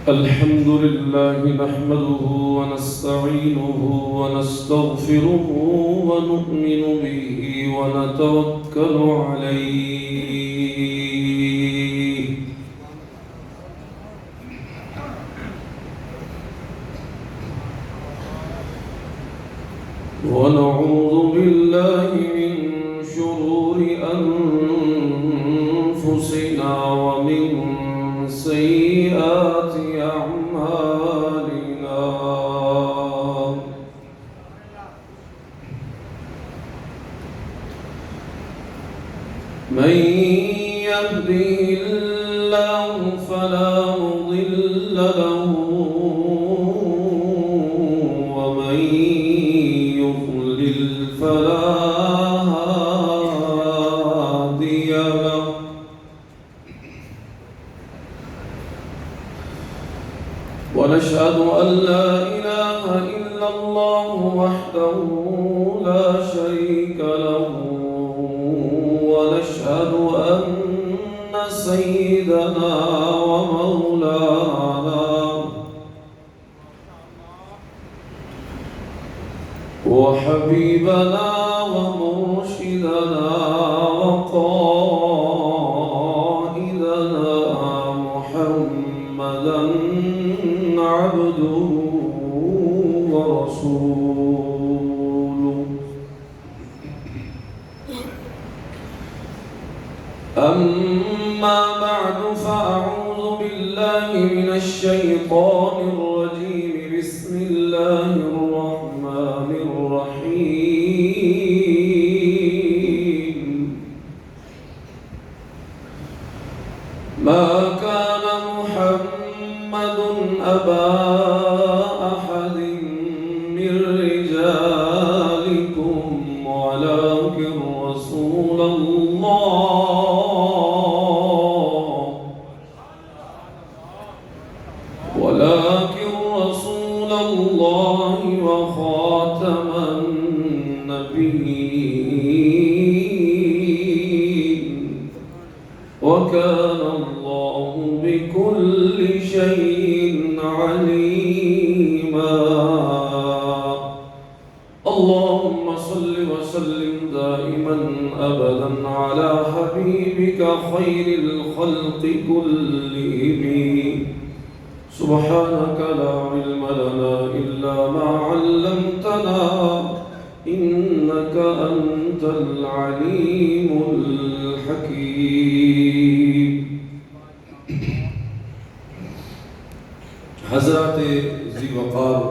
الحمد لله نحمده ونستعينه ونستغفره ونؤمن به ونتوكل عليه ونعوذ بالله من شرور أنفسنا ومن سيئات أعمالنا من يهده الله فلا مضل له ومن يضلل فلا هادي له ونشهد أن لا إله إلا الله وحده لا شريك له ونشهد أن سيدنا ومولانا وحبيبنا ومرشدنا وقائدنا محمدا عبده ورسوله أما بعد فأعوذ بالله من الشيطان الرجيم بسم الله الرحمن الرحيم ما كان محمد أبا أحد من رجالكم ولكن رسول الله وخاتم النبيين وكان الله بكل شيء عليما اللهم صل وسلم دائما أبدا على حبيبك خير الخلق كلهم سبحانك لا علم لنا إلا ما علمتنا إنك أنت العليم الحكيم حضرات ذی وقار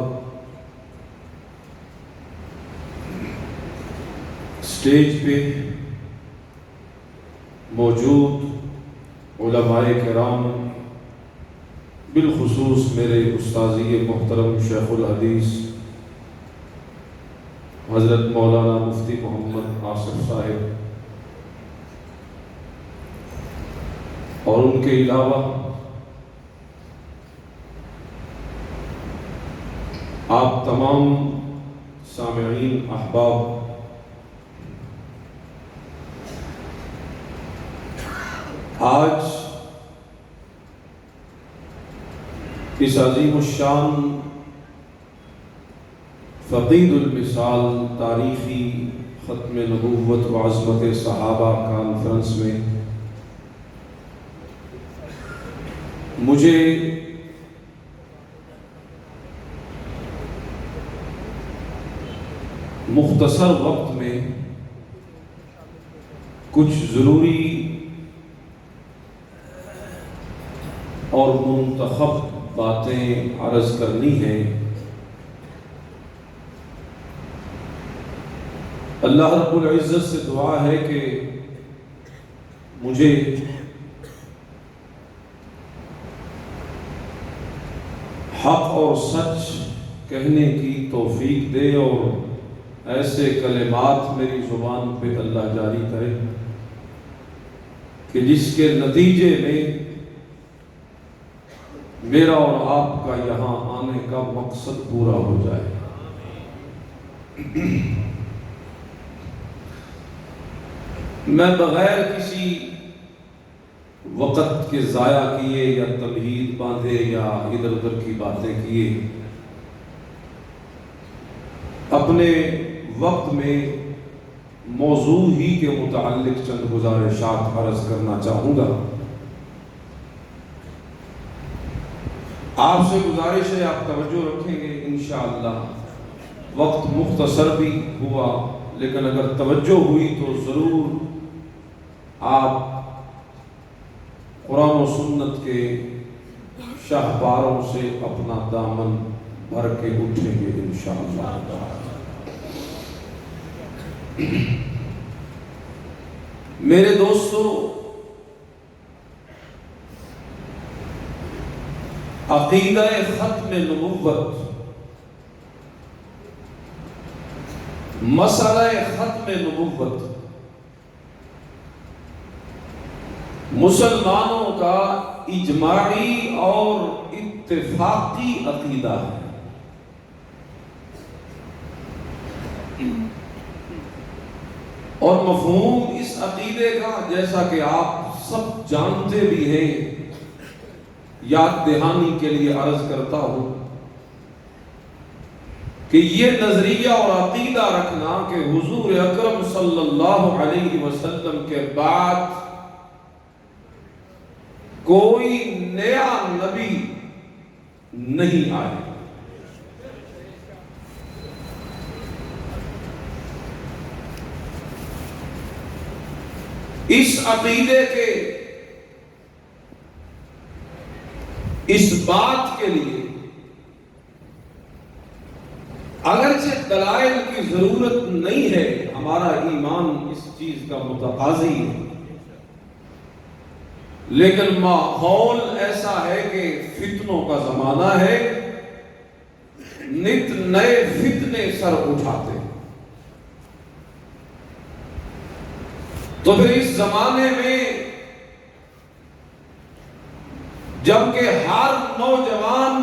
سٹیج پہ موجود علماء کرام بالخصوص میرے استاذی محترم شیخ الحدیث حضرت مولانا مفتی محمد آصف صاحب اور ان کے علاوہ آپ تمام سامعین احباب آج اس عظیم الشان فقید المثال تاریخی ختم نبوت و عظمت صحابہ کانفرنس میں مجھے مختصر وقت میں کچھ ضروری اور منتخب باتیں عرض کرنی ہیں۔ اللہ رب العزت سے دعا ہے کہ مجھے حق اور سچ کہنے کی توفیق دے اور ایسے کلمات میری زبان پہ اللہ جاری کرے کہ جس کے نتیجے میں میرا اور آپ کا یہاں آنے کا مقصد پورا ہو جائے۔ میں بغیر کسی وقت کے ضائع کیے یا تمہید باندھے یا ادھر ادھر کی باتیں کیے، اپنے وقت میں موضوع ہی کے متعلق چند گزارشات عرض کرنا چاہوں گا۔ آپ سے گزارش ہے آپ توجہ رکھیں گے انشاءاللہ۔ وقت مختصر بھی ہوا لیکن اگر توجہ ہوئی تو ضرور آپ قرآن و سنت کے شاہکاروں سے اپنا دامن بھر کے اٹھیں گے انشاءاللہ۔ میرے دوستو، عقیدہ ختم نبوت، مسئلہ ختم نبوت مسلمانوں کا اجماعی اور اتفاقی عقیدہ ہے۔ اور مفہوم اس عقیدے کا، جیسا کہ آپ سب جانتے بھی ہیں، یاد دہانی کے لیے عرض کرتا ہوں کہ یہ نظریہ اور عقیدہ رکھنا کہ حضور اکرم صلی اللہ علیہ وسلم کے بعد کوئی نیا نبی نہیں آئے، اس عقیدے کے اس بات کے لیے اگرچہ دلائل کی ضرورت نہیں ہے، ہمارا ایمان اس چیز کا متقاضی ہے، لیکن ماحول ایسا ہے کہ فتنوں کا زمانہ ہے، نت نئے فتنے سر اٹھاتے ہیں۔ تو پھر اس زمانے میں جبکہ ہر نوجوان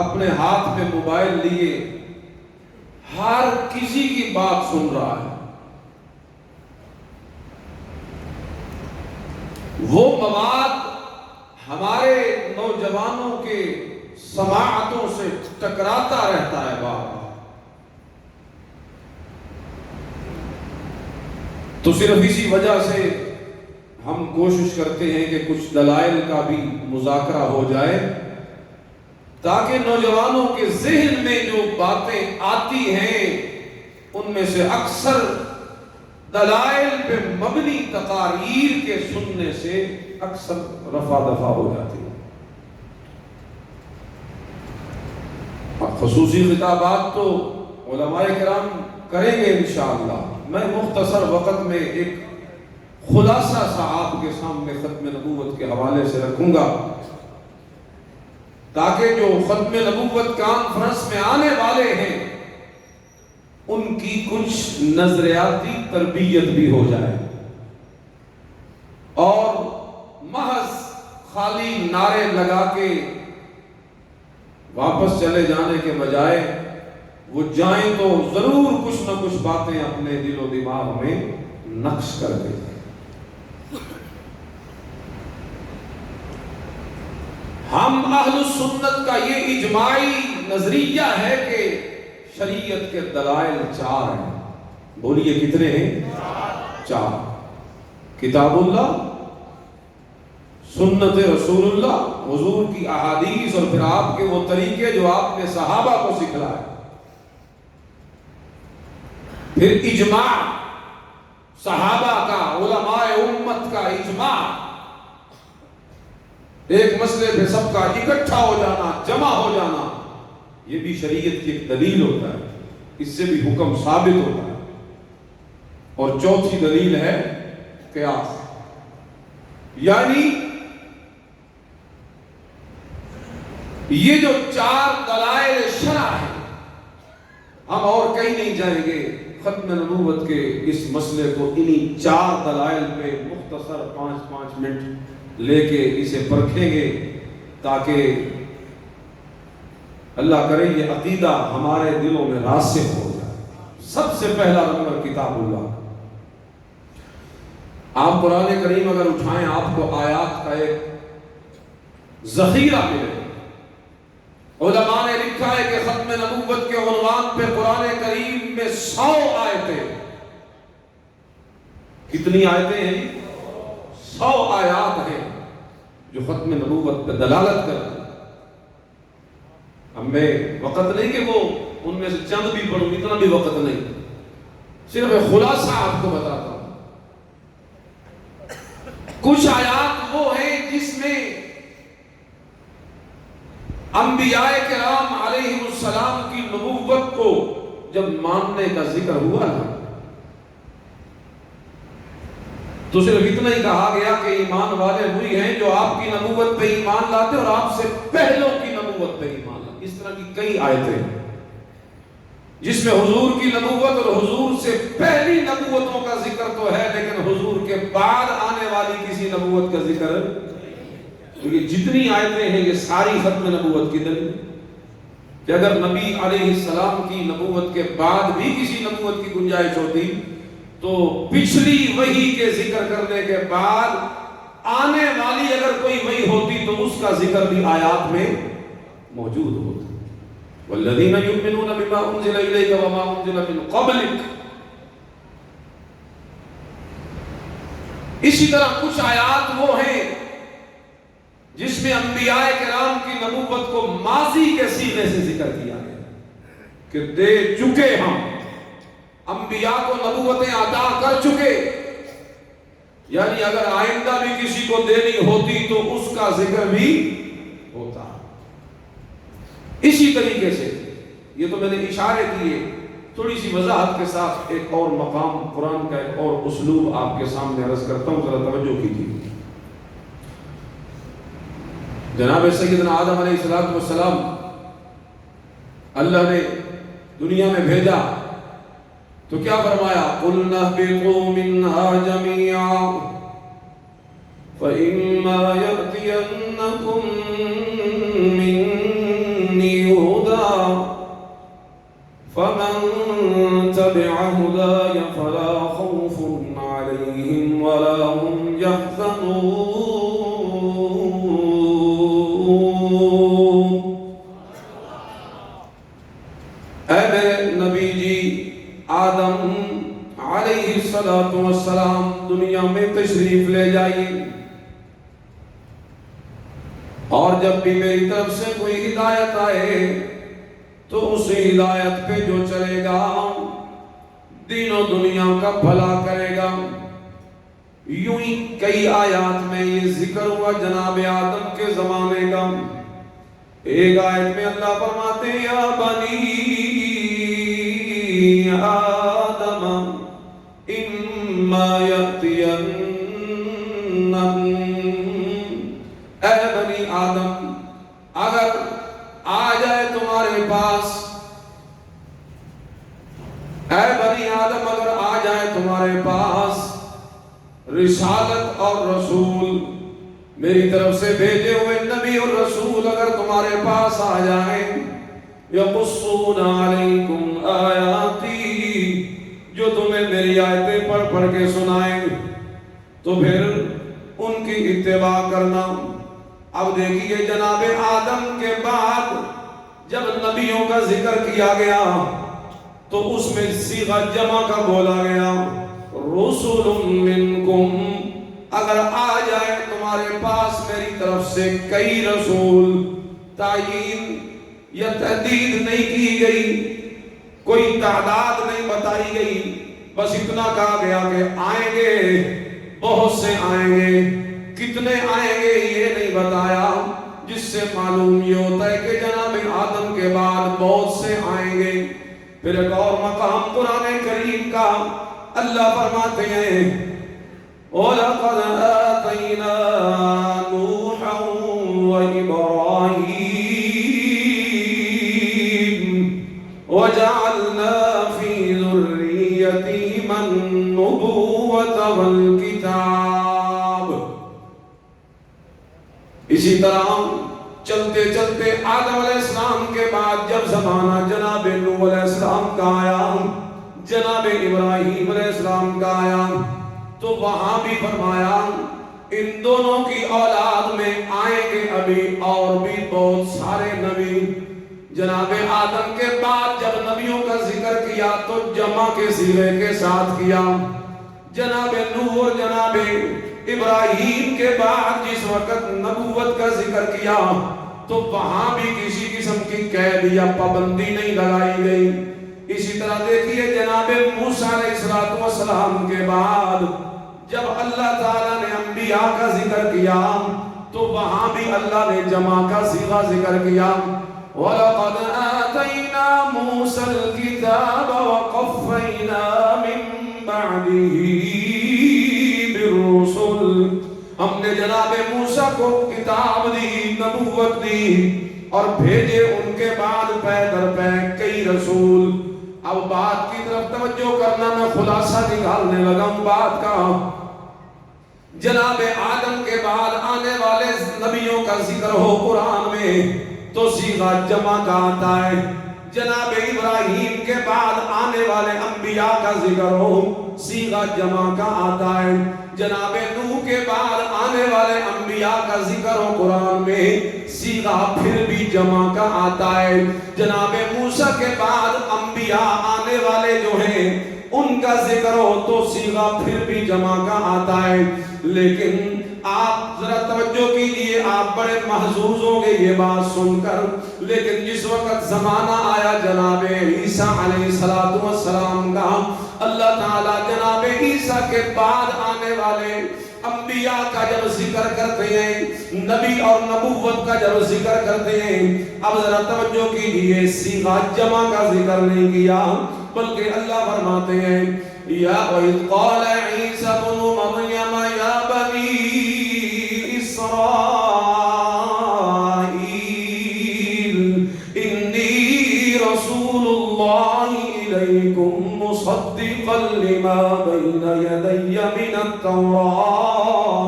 اپنے ہاتھ میں موبائل لیے ہر کسی کی بات سن رہا ہے، وہ مواد ہمارے نوجوانوں کے سماعتوں سے ٹکراتا رہتا ہے بار بار۔ تو صرف اسی وجہ سے ہم کوشش کرتے ہیں کہ کچھ دلائل کا بھی مذاکرہ ہو جائے، تاکہ نوجوانوں کے ذہن میں جو باتیں آتی ہیں ان میں سے اکثر دلائل پہ مبنی تقاریر کے سننے سے اکثر رفع دفع ہو جاتی ہے۔ خصوصی خطابات تو علماء کرام کریں گے انشاءاللہ، میں مختصر وقت میں ایک خلاصہ سا آپ کے سامنے ختم نبوت کے حوالے سے رکھوں گا، تاکہ جو ختم نبوت کانفرنس میں آنے والے ہیں ان کی کچھ نظریاتی تربیت بھی ہو جائے، اور محض خالی نعرے لگا کے واپس چلے جانے کے بجائے وہ جائیں تو ضرور کچھ نہ کچھ باتیں اپنے دل و دماغ میں نقش کر دیں۔ ہم اہل سنت کا یہ اجماعی نظریہ ہے کہ شریعت کے دلائل 4 ہیں۔ بولیے کتنے ہیں؟ 4۔ کتاب اللہ، سنت رسول اللہ، حضور کی احادیث، اور پھر آپ کے وہ طریقے جو آپ نے صحابہ کو سکھلائے، پھر اجماع صحابہ کا، علماء امت کا اجماع، ایک مسئلے پہ سب کا اکٹھا ہو جانا، جمع ہو جانا، یہ بھی شریعت کی ایک دلیل ہوتا ہے، اس سے بھی حکم ثابت ہوتا ہے۔ اور چوتھی دلیل ہے قیاس، یعنی یہ جو 4 دلائل شرع ہیں، ہم اور کہیں نہیں جائیں گے، ختم نبوت کے اس مسئلے کو انہی 4 دلائل پہ مختصر 5-5 منٹ لے کے اسے پرکھیں گے، تاکہ اللہ کرے یہ عقیدہ ہمارے دلوں میں راسخ ہو جائے۔ سب سے پہلا نمبر کتاب اللہ، آپ قرآن کریم اگر اٹھائیں آپ کو آیات کا ایک ذخیرہ ملے. علماء نے لکھا ہے کہ ختم نبوت کے عنوان پہ قرآن کریم میں 100 آیتیں. کتنی آیتیں ہیں؟ 100 آیات ہیں جو ختم نبوت پہ دلالت کرتی ہیں. ہمیں وقت نہیں کہ وہ ان میں سے چند بھی پڑھوں، اتنا بھی وقت نہیں، صرف خلاصہ آپ کو بتاتا ہوں. کچھ آیات وہ ہیں جس میں انبیاء کرام علیہ السلام کی نبوت کو جب ماننے کا ذکر ہوا نا تو صرف اتنا ہی کہا گیا کہ ایمان والے وہی ہیں جو آپ کی نبوت پہ ایمان لاتے اور آپ سے پہلوں کی نبوت پہ ایمان لاتے. اس طرح کی کئی آیتیں ہیں جس میں حضور کی نبوت اور حضور سے پہلی نبوتوں کا ذکر تو ہے، لیکن حضور کے بعد آنے والی کسی نبوت کا ذکر. تو یہ جتنی آیتیں ہیں یہ ساری ختم نبوت کی دلیل کہ اگر نبی علیہ السلام کی نبوت کے بعد بھی کسی نبوت کی گنجائش ہوتی تو پچھلی وحی کے ذکر کرنے کے بعد آنے والی اگر کوئی وحی ہوتی تو اس کا ذکر بھی آیات میں موجود ہوتا. والذین یؤمنون بما انزل الیک وما انزل من قبلک. اسی طرح کچھ آیات وہ ہیں جس میں انبیاء کرام کی نبوت کو ماضی کے صیغے سے ذکر کیا ہے کہ دے چکے ہم انبیاء کو نبوتیں عطا کر چکے، یعنی اگر آئندہ بھی کسی کو دینی ہوتی تو اس کا ذکر بھی ہوتا. اسی طریقے سے یہ تو میں نے اشارے کیے، تھوڑی سی وضاحت کے ساتھ ایک اور مقام قرآن کا ایک اور اسلوب آپ کے سامنے عرض کرتا ہوں، ذرا توجہ کیجیے. جناب سیدنا آدم علیہ السلام اللہ نے دنیا میں بھیجا تو کیا فرمایا؟ قُلْنَا اهْبِطُوا مِنْهَا جَمِيعًا فَإِمَّا يَأْتِيَنَّكُمْ مِنِّي هُدًى فَمَنْ تَبِعَ هُدَايَ فَلَا خَوْفٌ عَلَيْهِمْ وَلَا هُمْ يَحْزَنُونَ. اے میرے نبی جی آدم علیہ السلام دنیا میں تشریف لے جائیے، اور جب بھی میری طرف سے کوئی ہدایت آئے تو اس ہدایت پہ جو چلے گا دین و دنیا کا بھلا کرے گا. یوں ہی کئی آیات میں یہ ذکر ہوا جناب آدم کے زمانے کا. ایک آیت میں اللہ فرماتے ہیں یا بنی آدم اما یأتینکم، اے بنی آدم اگر آ جائے تمہارے پاس، اے بنی آدم اگر آ جائے تمہارے پاس رسالت اور رسول، میری طرف سے بھیجے ہوئے نبی اور رسول اگر تمہارے پاس آ جائیں، یقصون علیکم آیاتی، جو تمہیں میری آیتیں پڑھ پڑھ کے سنائیں تو پھر ان کی اتباع کرنا. اب دیکھیے جناب آدم کے بعد جب نبیوں کا ذکر کیا گیا تو اس میں صیغہ جمع کا بولا گیا. رسول منکم، اگر آ جائے تمہارے پاس میری طرف سے کئی رسول، تعیین یا تحدید نہیں کی گئی، کوئی تعداد نہیں بتائی گئی، بس اتنا کہا گیا کہ آئیں گے، بہت سے آئیں گے. کتنے آئیں گے یہ نہیں بتایا، جس سے معلوم یہ ہوتا ہے کہ جناب آدم کے بعد بہت سے آئیں گے. پھر ایک اور مقام قرآن کریم کا اللہ فرماتے ہیں وَلَقَدْ آتَيْنَا نُوحًا وَإِبْرَاهِيمَ وَجَعَلْنَا فِي ذُرِّيَّتِهِمَا النُّبُوَّةَ وَالْكِتَابَ. اسی طرح چلتے چلتے آدم علیہ السلام کے بعد جب زمانہ جناب نوح علیہ السلام کا آیا، جناب ابراہیم علیہ السلام کا آیا، تو وہاں بھی فرمایا ان دونوں کی اولاد میں آئیں گے ابھی اور بھی بہت سارے نبی. جناب آدم کے بعد جب نبیوں کا ذکر کیا تو جمع کے صیغے کے ساتھ کیا. جناب نوح اور جناب ابراہیم کے بعد جس وقت نبوت کا ذکر کیا تو وہاں بھی کسی قسم کی قید یا پابندی نہیں لگائی گئی. اسی طرح دیکھیے جناب موسیٰ علیہ السلام کے بعد جب اللہ تعالیٰ نے انبیاء کا ذکر کیا تو وہاں بھی اللہ نے جمع کا صیغہ ذکر کیا. وَلَقَدْ آتَيْنَا مُوسَى الْكِتَابَ وَقَفَّيْنَا مِن بَعْدِهِ بِالرُّسُلِ. ہم نے جناب موسیٰ کو کتاب دی، نبوت دی اور بھیجے ان کے بعد پے در پے کئی رسول. اب بات کی طرف توجہ کرنا، میں خلاصہ نکالنے لگا ہوں بات کا. جناب آدم کے بعد آنے والے نبیوں کا ذکر ہو قرآن میں تو صیغہ جمع کا آتا ہے. جناب ابراہیم کے بعد آنے والے انبیاء کا ذکر ہو صیغہ جمع کا آتا ہے. جناب نوح کے بعد آنے والے انبیاء کا ذکر ہو قرآن میں صیغہ پھر بھی جمع کا آتا ہے. جناب موسیٰ کے بعد انبیاء آنے والے جو ہیں ان کا ذکر ہو تو صیغہ پھر بھی جمع کا آتا ہے. لیکن آپ ذرا توجہ کیجئے، آپ بڑے محظوظ ہوں گے یہ بات سن کر. لیکن جس وقت زمانہ آیا جناب عیسیٰ علیہ السلام کا، اللہ تعالیٰ جناب عیسیٰ کے بعد آنے والے انبیاء کا جب ذکر کرتے ہیں، نبی اور نبوت کا جب ذکر کرتے ہیں، اب ذرا توجہ کیجئے، صیغہ جمع کا ذکر نہیں کیا بلکہ اللہ فرماتے ہیں یا وَإِذْ قَالَ عِيسَى ابْنُ مَرْيَمَ يَا بَنِي إِسْرَائِيلَ إِنِّي رَسُولُ اللَّهِ إِلَيْكُمْ مُصَدِّقًا لِمَا بَيْنَ يَدَيَّ مِنَ التَّوْرَاةِ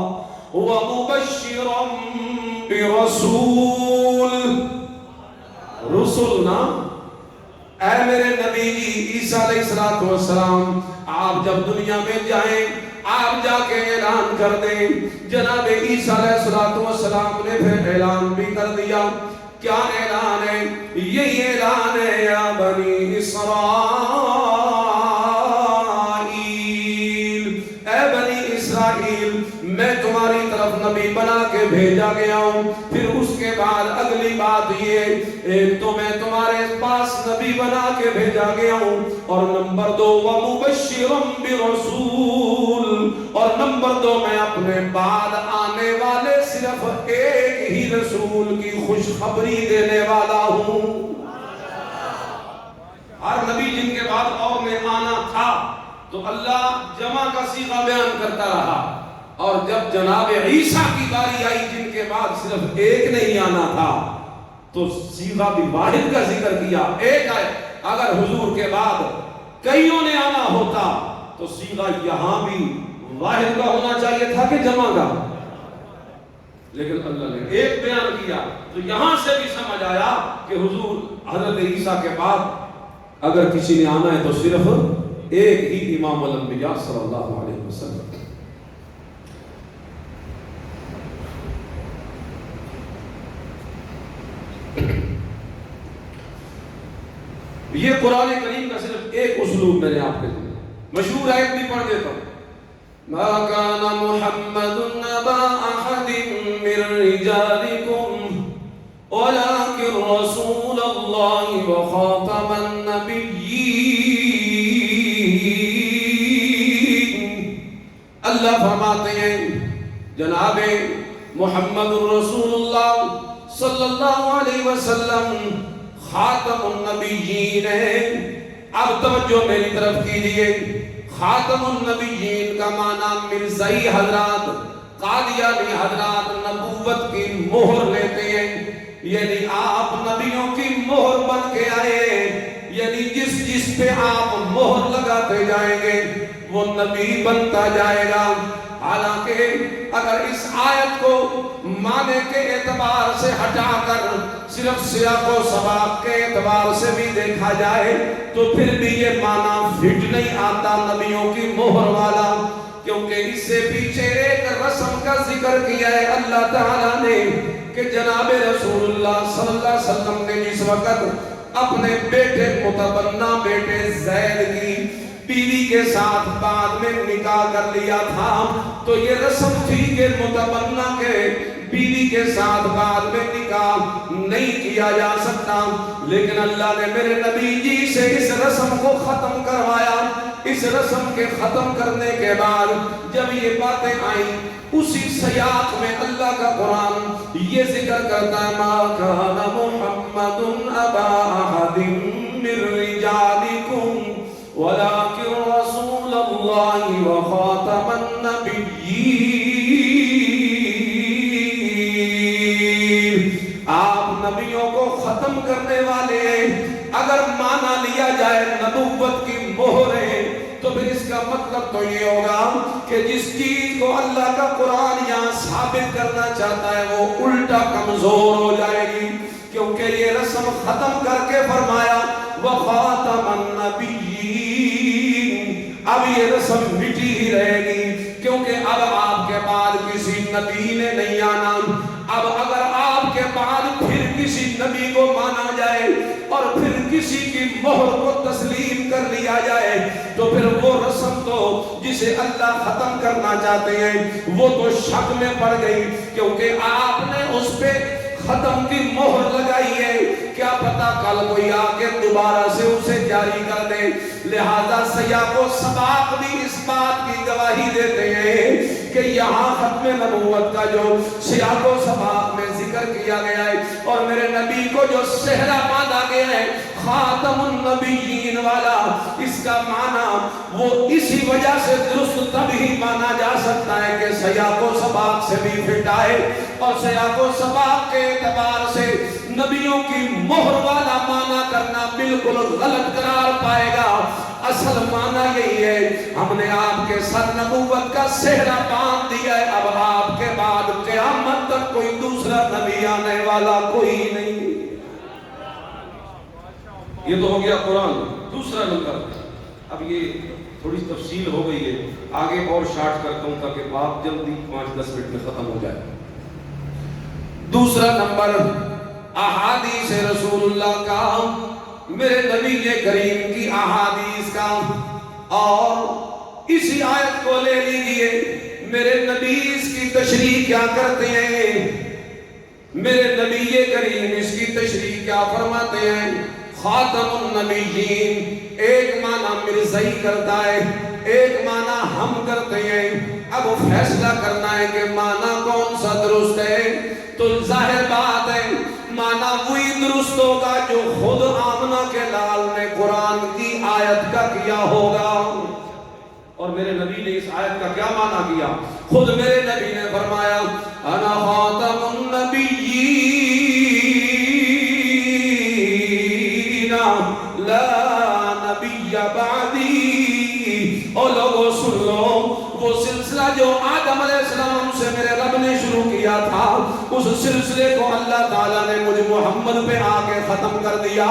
وَمُبَشِّرًا بِرَسُولٍ. رسولنا اے میرے نبی عیسیٰ علیہ السلام، آپ جب دنیا میں جائیں آپ جا کے اعلان کر دیں. جناب عیسیٰ علیہ السلام نے پھر اعلان بھی کر دیا. کیا اعلان ہے؟ یہی اعلان ہے یا بنی اسرائیل، اے بنی اسرائیل میں تمہاری طرف نبی بنا کے بھیجا گیا ہوں. پھر اس کے بعد اگلی بات یہ، ایک تو میں تمہارے پاس نبی بنا کے بھیجا گیا ہوں، اور نمبر دو وَمُبَشِّرًا بِرَسُولٍ، اور نمبر دو میں اپنے بعد آنے والے صرف ایک ہی رسول کی خوشخبری دینے والا ہوں. ہر نبی جن کے بعد اور میں آنا تھا تو اللہ جمع کا صیغہ بیان کرتا رہا، اور جب جناب عیسیٰ کی باری آئی جن کے بعد صرف ایک نہیں آنا تھا تو صیغہ بھی واحد کا ذکر کیا، ایک آئے. اگر حضور کے بعد کئیوں نے آنا ہوتا تو صیغہ یہاں بھی واحد کا ہونا چاہیے تھا کہ جمع کا، لیکن اللہ نے ایک بیان کیا. تو یہاں سے بھی سمجھ آیا کہ حضور حضرت عیسیٰ کے بعد اگر کسی نے آنا ہے تو صرف ایک ہی امام الانبیاء صلی اللہ علیہ وسلم. یہ قرآن کریم کا صرف ایک اسلوب میں نے آپ کے لیے مشہور آیت بھی پڑھ دیتا ہوں. ما كان محمد نبا احد من رجالكم ولكن رسول الله وخاتم النبيين. اللہ فرماتے ہیں جناب محمد رسول اللہ صلی اللہ علیہ وسلم خاتم النبیین ہے. اب توجہ میری طرف کیجئے. خاتم النبیین کا معنی مرزائی حضرات، قادیانی حضرات نبوت کی مہر لیتے ہیں، یعنی آپ نبیوں کی مہر بن کے آئے، یعنی جس پہ آپ مہر لگاتے جائیں گے وہ نبی بنتا جائے گا. حالانکہ اگر اس آیت کو معنی کے اعتبار سے ہٹا کر صرف سیاق و سباق کے اعتبار سے بھی دیکھا جائے تو پھر بھی یہ معنی فٹ نہیں آتا نبیوں کی مہر والا. کیونکہ اس سے پیچھے ایک رسم کا ذکر کیا ہے اللہ تعالیٰ نے کہ جناب رسول اللہ صلی اللہ علیہ وسلم نے جس وقت اپنے بیٹے متبنہ بیٹے زید کی بیوی کے ساتھ بعد میں نکاح کر لیا تھا، تو یہ رسم تھی کہ متبنہ کے بیوی کے ساتھ بعد میں نکاح نہیں کیا جا سکتا، لیکن اللہ نے میرے نبی جی سے اس رسم کو ختم کروایا۔ اس رسم کے ختم کرنے کے بعد جب یہ باتیں آئیں، اسی سیاق میں اللہ کا قرآن یہ ذکر کرتا ہے ما کان محمد ابا احد من رجالکم ولكن رسول اللہ وخاتم النبیین۔ آپ نبیوں کو ختم کرنے والے ہیں۔ اگر مانا لیا جائے نبوت کی مہریں تو پھر اس کا مطلب تو یہ ہوگا کہ جس چیز کو اللہ کا قرآن یہاں ثابت کرنا چاہتا ہے وہ الٹا کمزور ہو جائے گی، کیونکہ یہ رسم ختم کر کے فرمایا وَخَاتَمَ النَّبِيِّينَ۔ اب یہ رسم مٹی ہی رہے گی، کیونکہ اب آپ کے بعد کسی نبی نے نہیں آنا۔ اب اگر آپ کے بعد پھر کسی نبی کو مانا جائے اور پھر کسی کی مہر کو تسلیم کر لیا جائے تو پھر وہ رسم تو جسے اللہ ختم کرنا چاہتے ہیں وہ تو شک میں پڑ گئی، کیونکہ آپ نے اس پہ ختم کی مہر لگائی ہے، کیا پتا کل کوئی آ کے دوبارہ سے اسے جاری کر دے۔ لہذا سیاق و سباق بھی اس بات کی گواہی دیتے ہیں کہ یہاں ختم نبوت کا جو سیاق و سباق میں ذکر کیا گیا ہے اور میرے نبی کو جو صحرا باندھا گیا ہے خاتم النبیین والا، اس کا معنی وہ اسی وجہ سے درست تب ہی مانا جا سکتا ہے کہ سیاق و سباق سے بھی فٹ آئے، اور سیاق و سباق کے اعتبار سے نبیوں کی مہر والا معنی کرنا بالکل غلط قرار پائے گا۔ اصل معنی یہی ہے ہم نے آپ کے سر نبوت کا صحرا باندھ دیا ہے، اب آپ کے بعد قیامت تک کوئی دوسرا نبی آنے والا کوئی نہیں۔ یہ تو ہو گیا قرآن۔ دوسرا نمبر، اب یہ تھوڑی تفصیل ہو گئی ہے، آگے اور شارٹ کرتا ہوں تاکہ بات جلدی 5-10 منٹ میں ختم ہو جائے۔ دوسرا نمبر احادیث رسول اللہ کا، میرے نبی کریم کی احادیث کا، اور اسی آیت کو لے لیجئے، میرے نبی اس کی تشریح کیا کرتے ہیں؟ میرے نبی کریم اس کی تشریح کیا فرماتے ہیں؟ خاتم النبیین ایک معنی مرزائی کرتا ہے، ایک معنی ہم کرتے ہیں۔ اب فیصلہ کرنا ہے کہ معنی کون سا درست ہے، تو ظاہر بات ہے معنی وہی درست ہوگا جو خود آمنہ کے لال نے قرآن کی آیت کا کیا ہوگا۔ اور میرے نبی نے اس آیت کا کیا معنی کیا؟ خود میرے نبی نے فرمایا انا خاتم النبیین لا نبی بعدی۔ اور لوگوں سن لو، وہ سلسلہ جو آدم علیہ السلام سے میرے رب نے شروع کیا تھا، اس سلسلے کو اللہ تعالیٰ نے مجھ محمد پہ آ کے ختم کر دیا،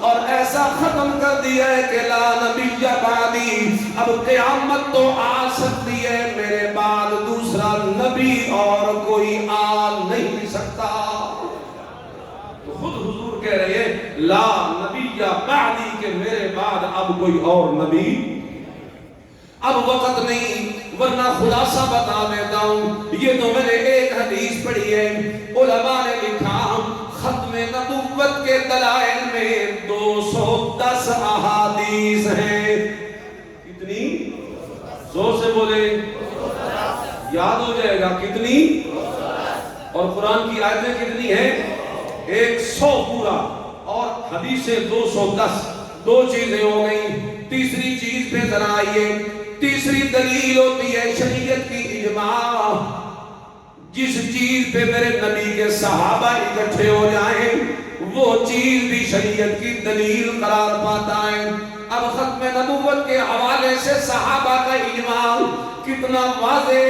اور ایسا ختم کر دیا ہے کہ لا نبی بعدی، اب قیامت تو آ سکتی ہے، میرے بعد دوسرا نبی اور کوئی آ نہیں سکتا۔ تو خود حضور کہہ رہے ہیں لا نبی بعدی، کہ میرے بعد اب کوئی اور نبی۔ اب وقت نہیں، ورنہ خلاصہ بتا دیتا ہوں، یہ تو میں نے ایک حدیث پڑھی ہے، علماء نے لکھا ختم نبوت کے دلائل میں 210 احادیث ہیں۔ کتنی؟ زور سے بولے، یاد ہو جائے گا کتنی؟ اور قرآن کی آیتیں کتنی ہیں؟ 100 پورا، اور حدیثیں 210۔ دو چیزیں ہو گئی۔ تیسری چیز پہ ذرا آئیے، تیسری دلیل ہوتی ہے شریعت کی اجماع۔ جس چیز پہ میرے نبی کے صحابہ اکٹھے ہو جائیں وہ چیز بھی شریعت کی دلیل قرار پاتا ہے۔ اب ختم نبوت کے حوالے سے صحابہ کا اجماع کتنا واضح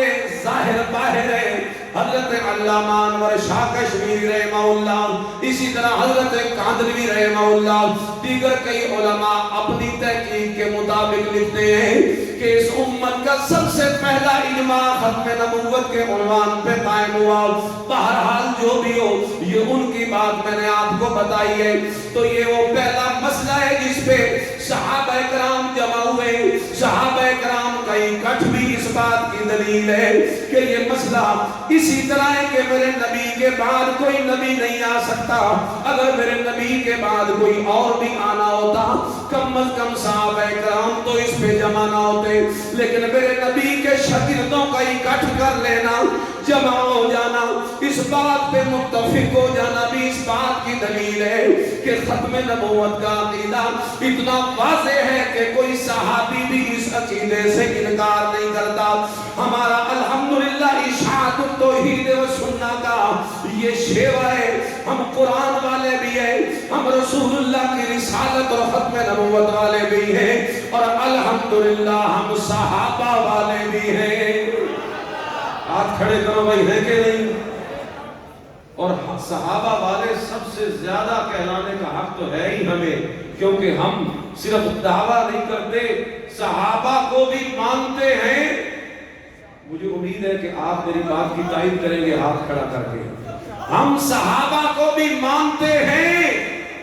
ظاہر باہر ہے. حضرت علامہ انور شاہ کشمیری رحمہ اللہ، اسی طرح حضرت کاندھلوی رحمہ اللہ، دیگر کئی علماء اپنی تحقیق کے مطابق لکھتے ہیں کہ اس امت کا سب سے پہلا اجماع ختم نبوت کے عنوان پہ قائم ہوا. بہرحال جو بھی ہو، یہ ان کی بات میں نے آپ کو بتائی ہے. تو یہ وہ پہلا مسئلہ ہے جس پہ صحابہ کرام جمع ہوئے. صحابہ کرام کا اکٹھ بھی اس بات کی دلیل ہے کہ یہ مسئلہ اسی طرح ہے کہ میرے نبی کے بعد کوئی نبی نہیں آ سکتا. اگر میرے نبی کے بعد کوئی اور بھی آنا ہوتا، کم از کم صحابہ کرام تو اس پہ جمع نہ ہوتے. لیکن میرے نبی کے شاگردوں کا اکٹھ کر لینا، جمع ہو جانا، اس بات پہ متفق ہو جانا بھی اس بات کی دلیل ہے کہ ختم نبوت کا عقیدہ اتنا واضح ہے کہ کوئی صحابی بھی اس عقیدے سے انکار نہیں کرتا. ہمارا الحمدللہ اشاعت التوحید و سنہ کا یہ شیوا ہے. ہم قرآن والے بھی ہیں، ہم رسول اللہ کی رسالت اور ختم نبوت والے بھی ہیں، اور الحمدللہ ہم صحابہ والے بھی ہیں. ہاتھ کھڑے کرو بھائی، ہے کہ نہیں؟ اور صحابہ والے سب سے زیادہ کہلانے کا حق تو ہے ہی ہمیں، کیونکہ ہم صرف دعویٰ نہیں کرتے، صحابہ کو بھی مانتے ہیں. مجھے امید ہے کہ آپ میری بات کی تائید کریں گے ہاتھ کھڑا کر کے. ہم صحابہ کو بھی مانتے ہیں،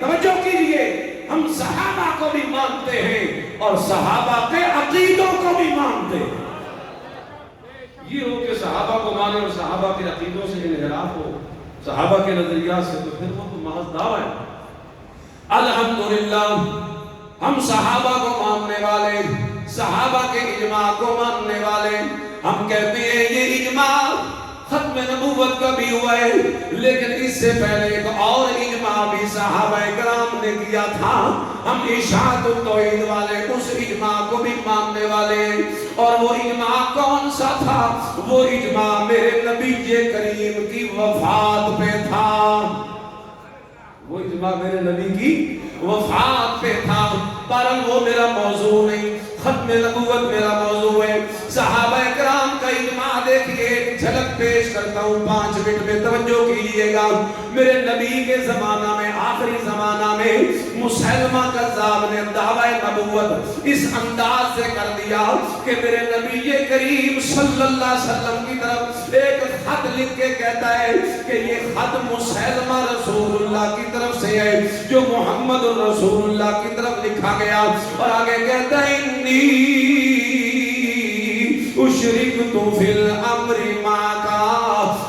توجہ کیجئے، ہم صحابہ کو بھی مانتے ہیں اور صحابہ کے عقیدوں کو بھی مانتے ہیں. یہ ہو کہ صحابہ کو مانے اور صحابہ کے عقیدوں سے انحراف ہو، صحابہ کے نظریات سے، تو پھر وہ تو محض دعویٰ ہے. الحمدللہ ہم صحابہ کو ماننے والے، صحابہ کے اجماع کو ماننے والے. ہم کہتے ہیں یہ اجماع ختم نبوت کا بھی ہوا ہے، لیکن اس سے پہلے ایک اور اجماع بھی صحابہ کرام نے کیا تھا. ہم اشاعت التوحید والے اس اجماع کو بھی ماننے والے ہیں. اور وہ اجماع کون سا تھا؟ وہ اجماع میرے نبی کریم کی وفات پہ تھا. وہ اجماع میرے نبی کی وفات پہ تھا. پر وہ میرا موضوع نہیں، ختم نبوت میرا موضوع ہے. صحابہ کرام کا اجماع دیکھئے، ایک جھلک پیش کرتا ہوں 5 منٹ میں، توجہ کیجئے گا. میرے نبی کے زمانہ میں، آخری زمانہ میں، مسلمہ کذاب نے دعویٰ نبوت اس انداز سے کر دیا کہ میرے نبی کریم صلی اللہ علیہ وسلم کی طرف ایک خط لکھ کے کہتا ہے کہ یہ خط مسلمہ رسول اللہ کی طرف سے ہے، جو محمد رسول اللہ کی طرف لکھا گیا. اور آگے کہتا ہے انی اشرکت فی الامر معک،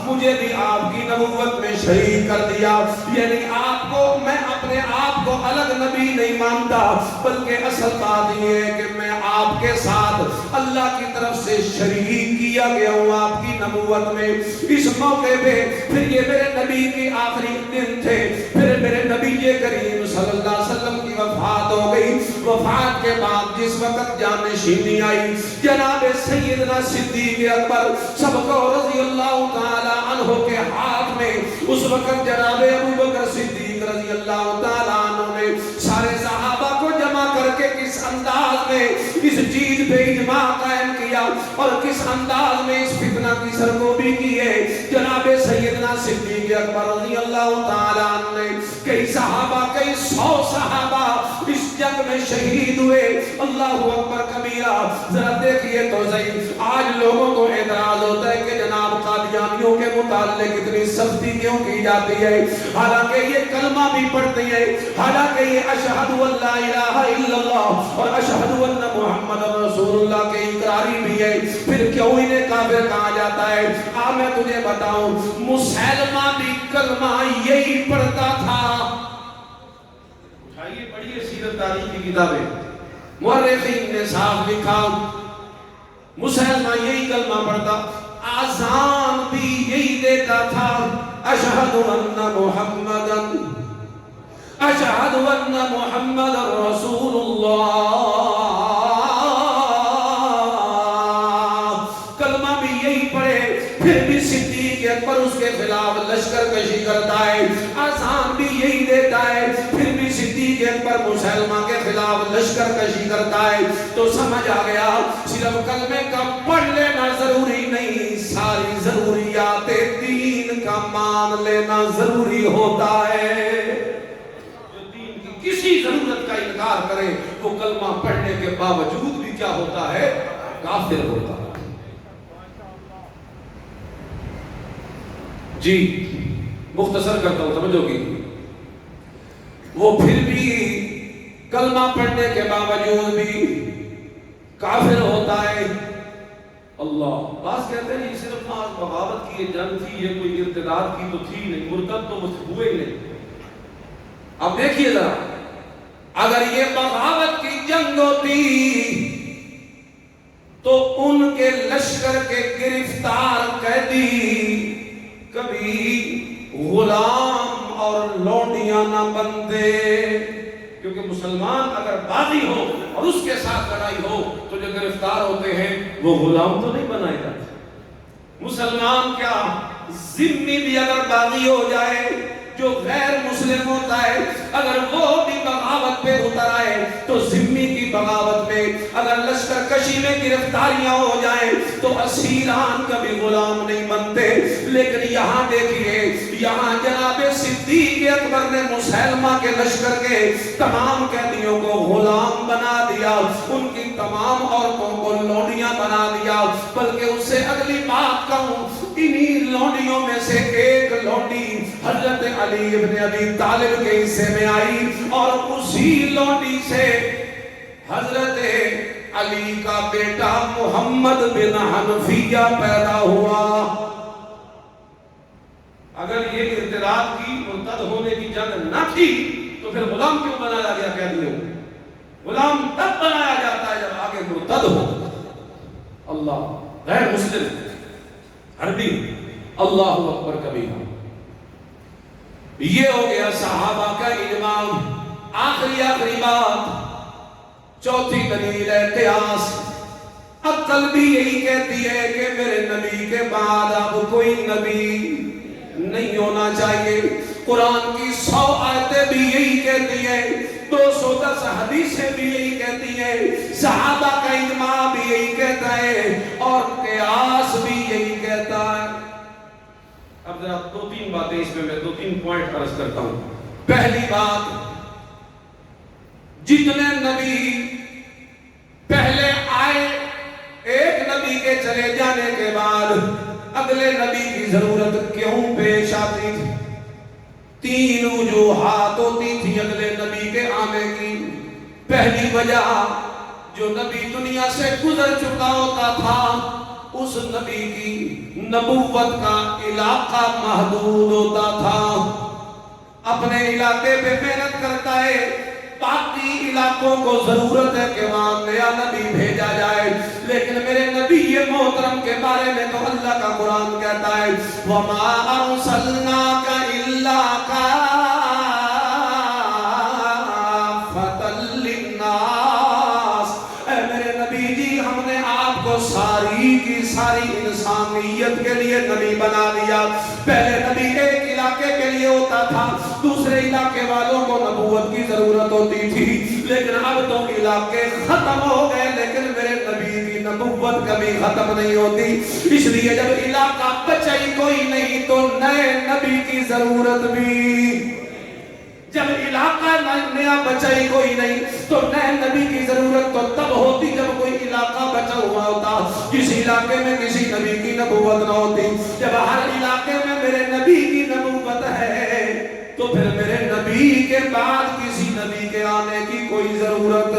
مجھے بھی آپ کی نبوت میں شریک کر دیا. یعنی آپ کو، میں اپنے آپ کو الگ نبی نہیں مانتا، بلکہ اصل بات یہ ہے کہ میں آپ کے ساتھ اللہ کی طرف سے شریک کیا گیا ہوں آپ کی نبوت میں. اس موقع پہ پھر یہ میرے نبی کے آخری دن تھے. پھر میرے نبی کریم صلی اللہ علیہ وسلم کی وفات ہو گئی. وفات کے بعد جس وقت جانشینی آئی، جناب سیدنا صدیق اکبر سبقہ رضی اللہ تعالی عنہ کے ہاتھ میں، اس وقت جناب ابو بکر صدیق رضی اللہ تعالی عنہ نے سارے صحابہ کو جمع کر کے کس انداز میں اس چیز پہ اجماع قائم کیا اور کس انداز میں اس فتنہ کی سرگوبی کی ہے. جناب سیدنا صدیق اکبر رضی اللہ تعالی عنہ نے کئی صحابہ، کئی 100 صحابہ اس جنگ میں شہید ہوئے. اللہ اکبر کبیرہ. ذرا دیکھیے تو صحیح، آج لوگوں کو اعتراض ہوتا ہے کہ جناب قادیانیوں کے متعلق اتنی سختی کیوں کی جاتی ہے، حالانکہ یہ کلمہ بھی پڑھتی ہے، حالانکہ یہ اشہد ان لا الہ الا اللہ اور اشہد ان محمد رسول اللہ کے اقراری بھی ہے. پھر کیوں انہیں کافر کہا جاتا ہے؟ میں تجھے بتاؤں، مسلمہ بھی کلمہ یہی پڑھتا تھا. اٹھائیے پڑھیے سیرت تاریخ کی کتابیں، مورخین نے صاف لکھا مسلمہ یہی کلمہ پڑھتا. آذان بھی یہی دیتا تھا، اشہد ان محمدا، اشہد ان محمد رسول اللہ. کلمہ بھی یہی پڑھے. پھر بھی صدیق اکبر اس کے خلاف لشکر کشی کرتا ہے. آذان بھی یہی دیتا ہے، پھر بھی صدیق اکبر مسلمہ کے خلاف لشکر کشی کرتا ہے تو سمجھ آ گیا صرف کلمے کا پڑھ لینا ضروری نہیں، ساری ضروریات دین کا مان لینا ضروری ہوتا ہے۔ جو دین کی کسی ضرورت کا انکار کرے وہ کلمہ پڑھنے کے باوجود بھی کیا ہوتا ہے؟ کافر ہوتا ہے۔ جی مختصر کرتا ہوں، سمجھو گی، وہ پھر بھی کلمہ پڑھنے کے باوجود بھی کافر ہوتا ہے۔ اللہ بعض کہتے ہیں یہ صرف بغاوت کی جنگ تھی، یہ کوئی ارتداد کی تو تھی نہیں، مرتد تو ہوئے ہی نہیں۔ اب دیکھیے ذرا، اگر یہ بغاوت کی جنگ ہوتی تو ان کے لشکر کے گرفتار قیدی کبھی غلام اور لونڈیاں نہ بنتے، کیونکہ مسلمان اگر باغی ہو اور اس کے ساتھ لڑائی ہو تو جو گرفتار ہوتے ہیں وہ غلام تو نہیں بنائے جاتے۔ مسلمان کیا ذمہ بھی اگر باغی ہو جائے، جو غیر مسلم ہوتا ہے اگر وہ بھی بغاوت پہ اتر آئے تو ذمی کی بغاوت میں اگر لشکر کشی میں گرفتاریاں ہو جائیں تو اسیران کبھی غلام نہیں بنتے۔ لیکن یہاں دیکھیے، یہاں جناب صدیق اکبر نے مسلمہ کے لشکر کے تمام قیدیوں کو غلام بنا دیا، ان کی تمام عورتوں کو لونڈیاں بنا دیا، بلکہ اس سے اگلی بات کہوں، انہی لونڈیوں میں سے ایک لونڈی حضرت علی ابن ابی طالب کے حصے میں آئی اور اسی لونڈی سے حضرت علی کا بیٹا محمد بن حنفیہ پیدا ہوا۔ اگر یہ ارتداد کی مرتد ہونے کی جنگ نہ تھی تو پھر غلام کیوں بنایا گیا؟ قیدیوں غلام تب بنایا جاتا ہے جب آگے مرتد ہو۔ اللہ غیر مسلم عربی اللہ اکبر کبیرہ۔ یہ ہو گیا صحابہ کا اجماع۔ آخری بات، چوتھی دلیل ہے قیاس۔ عقل بھی یہی کہتی ہے کہ میرے نبی کے بعد اب کوئی نبی نہیں ہونا چاہیے۔ قرآن کی 100 آیتیں بھی یہی کہتی ہیں، 210 حدیثیں بھی یہی کہتی ہیں، صحابہ کا اجماع بھی یہی کہتا ہے اور قیاس بھی یہی کہتا ہے۔ اب ذرا 2-3 باتیں اس میں 2-3 پوائنٹ عرض کرتا ہوں۔ پہلی بات، جتنے نبی پہلے آئے، ایک نبی کے چلے جانے کے بعد اگلے نبی کی ضرورت کیوں پیش آتی تھی؟ 3 وجوہات ہوتی تھی اگلے نبی کے آنے کی۔ پہلی وجہ، جو نبی دنیا سے گزر چکا ہوتا تھا اس نبی کی نبوت کا علاقہ محدود ہوتا تھا، اپنے علاقے پہ محنت کرتا ہے، باقی علاقوں کو ضرورت ہے کہ وہاں نیا نبی بھیجا جائے۔ لیکن میرے نبی یہ محترم کے بارے میں تو اللہ کا قرآن کہتا ہے وَمَا أَرْسَلْنَاكَ إِلَّا كَافَّةً لِلنَّاسِ۔ اے میرے نبی جی، ہم نے آپ کو ساری کی ساری انسانیت کے لیے نبی بنا دیا۔ پہلے نبی ایک علاقے کے لیے ہوتا تھا، دوسرے علاقے والوں کو نبوت کی ضرورت ہوتی تھی، لیکن اب تو علاقے ختم ہو گئے لیکن میرے نبی کی نبوت کبھی ختم نہیں ہوتی۔ اس لیے جب علاقہ بچا ہی کوئی نہیں تو نئے نبی کی ضرورت بھی، جب علاقہ نیا بچا ہی کوئی نہیں تو نئے نبی کی ضرورت تو تب ہوتی جب کوئی علاقہ بچا ہوا ہوتا، جس علاقے میں کسی نبی کی نبوت نہ ہوتی۔ جب ہر علاقے میں میرے نبی کی نبوت ہے تو پھر میرے نبی کے بعد کسی نبی کے آنے کی کوئی ضرورت۔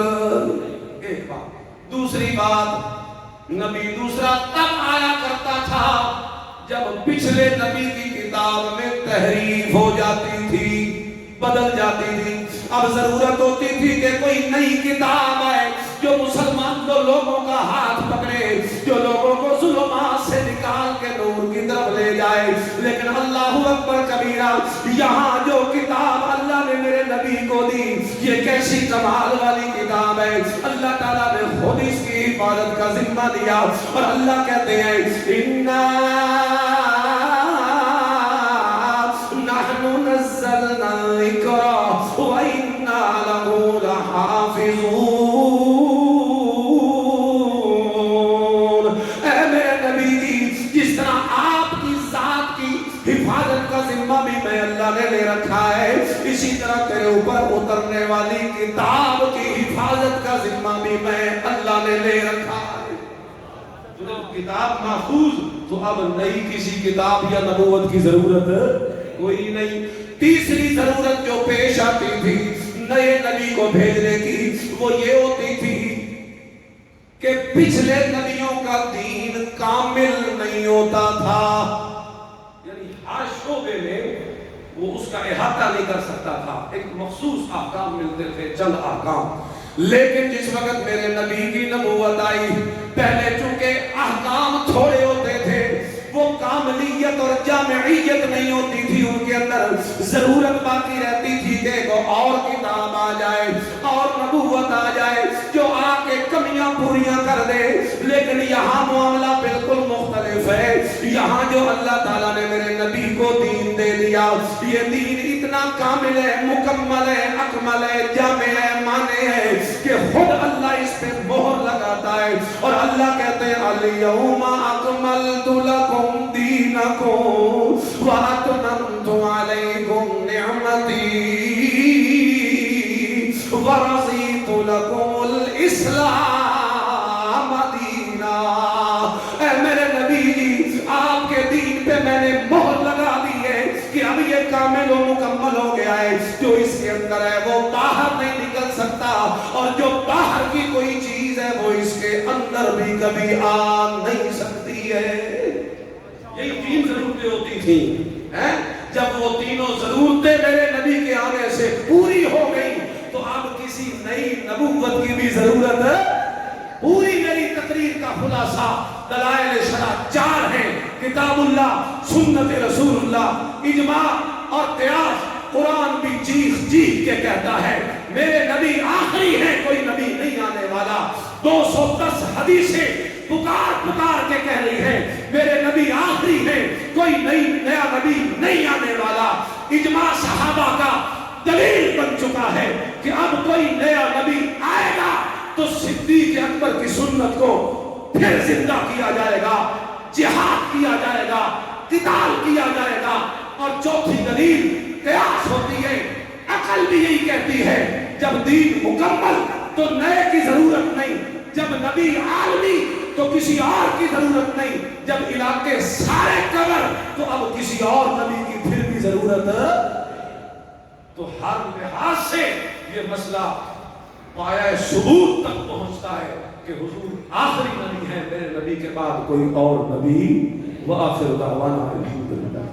ایک بات۔ دوسری بات، نبی دوسرا تب آیا کرتا تھا جب پچھلے نبی کی کتاب میں تحریف ہو جاتی تھی، بدل جاتی تھی۔ اب ضرورت ہوتی تھی کہ کوئی نئی کتاب آئے جو مسلمان لوگوں کا ہاتھ پکڑے، جو لوگوں کو ظلمات سے نکال کے نور کی طرف لے جائے۔ لیکن اللہ اکبر کبیرہ، یہاں جو کتاب اللہ نے میرے نبی کو دی یہ کیسی کمال والی کتاب ہے۔ اللہ تعالیٰ نے خود اس کی حفاظت کا ذمہ دیا اور اللہ کہتے ہیں اِنَّا نَحْنُ نَزَّلْنَا الذِّكْرَ وَإِنَّا لَهُ لَحَافِظُونَ۔ ذمہ بھی میں اللہ نے لے رکھا ہے۔ جب کتاب محفوظ تو اب نئی کسی کتاب یا نبوت کی ضرورت کوئی نہیں۔ تیسری ضرورت جو پیش آتی تھی نئے نبی کو بھیجنے کی وہ یہ ہوتی تھی کہ پچھلے نبیوں کا دین کامل نہیں ہوتا تھا، یعنی ہر شعبے میں وہ اس کا احاطہ نہیں کر سکتا تھا، ایک مخصوص احکام ملتے تھے، چند احکام۔ لیکن جس وقت میرے نبی کی نبوت آئی، پہلے چونکہ احکام تھوڑے ہوتے تھے، وہ کاملیت اور جامعیت نہیں ہوتی تھی ان کے اندر، ضرورت باقی رہتی تھی کہ ایک اور کتاب آ جائے اور نبوت آ جائے جو آ کے کمیاں پوریاں کر دے۔ لیکن یہاں معاملہ بالکل مختلف ہے۔ یہاں جو اللہ تعالیٰ نے میرے نبی کو دین دے دیا، یہ دین اتنا کامل ہے، مکمل ہے، اکمل ہے، جامع ہے، مانے ہے کہ خود اللہ اس پہ مہر لگاتا ہے اور اللہ کہتے ہیں الیوم اکملت لکم دینکم واتممت علیکم نعمتی ورضیت لکم الاسلام دینا۔ اے میرے نبی جی، آپ کے دین پہ میں نے مہر لگا دی ہے کہ اب یہ کامل و مکمل ہو گیا ہے، جو اس کے اندر ہے وہ باہر نہیں نکل سکتا، اور جو باہر کی کوئی چیز ہے وہ اس کے اندر بھی کبھی آ نہیں سکتی ہے۔ یہی تین ضرورتیں ہوتی تھیں، جب وہ تینوں ضرورتیں میرے نبی کے آنے سے پوری ہو گئی تو اب کسی نئی نبوت کی بھی ضرورت ہے۔ پوری میری تقریر کا خلاصہ دلائل شرع 4 ہیں، کتاب اللہ، سنت رسول اللہ، اجماع اور قیاس۔ قرآن بھی چیخ چیخ کے کہتا ہے میرے نبی آخری ہیں، کوئی نبی نہیں آنے والا۔ 210 حدیثیں پکار پکار کے کہہ رہی ہیں میرے نبی آخری ہیں، کوئی نیا نبی نہیں آنے والا۔ اجماع صحابہ کا دلیل بن چکا ہے کہ اب کوئی نیا نبی آئے گا تو صدیق اکبر کی سنت کو پھر زندہ کیا جائے گا، جہاد کیا جائے گا، قتال کیا جائے گا۔ اور چوتھی دلیل قیاس ہوتی ہے، عقل بھی یہی کہتی ہے جب دین مکمل تو نئے کی ضرورت نہیں، جب نبی عالمی تو کسی اور کی ضرورت نہیں، جب علاقے سارے کور تو اب کسی اور نبی کی پھر بھی ضرورت ہے۔ تو ہر لحاظ سے یہ مسئلہ پایہ ثبوت تک پہنچتا ہے کہ حضور آخری نبی ہے، میرے نبی کے بعد کوئی اور نبی۔ وآخر دعوانا الحمدللہ۔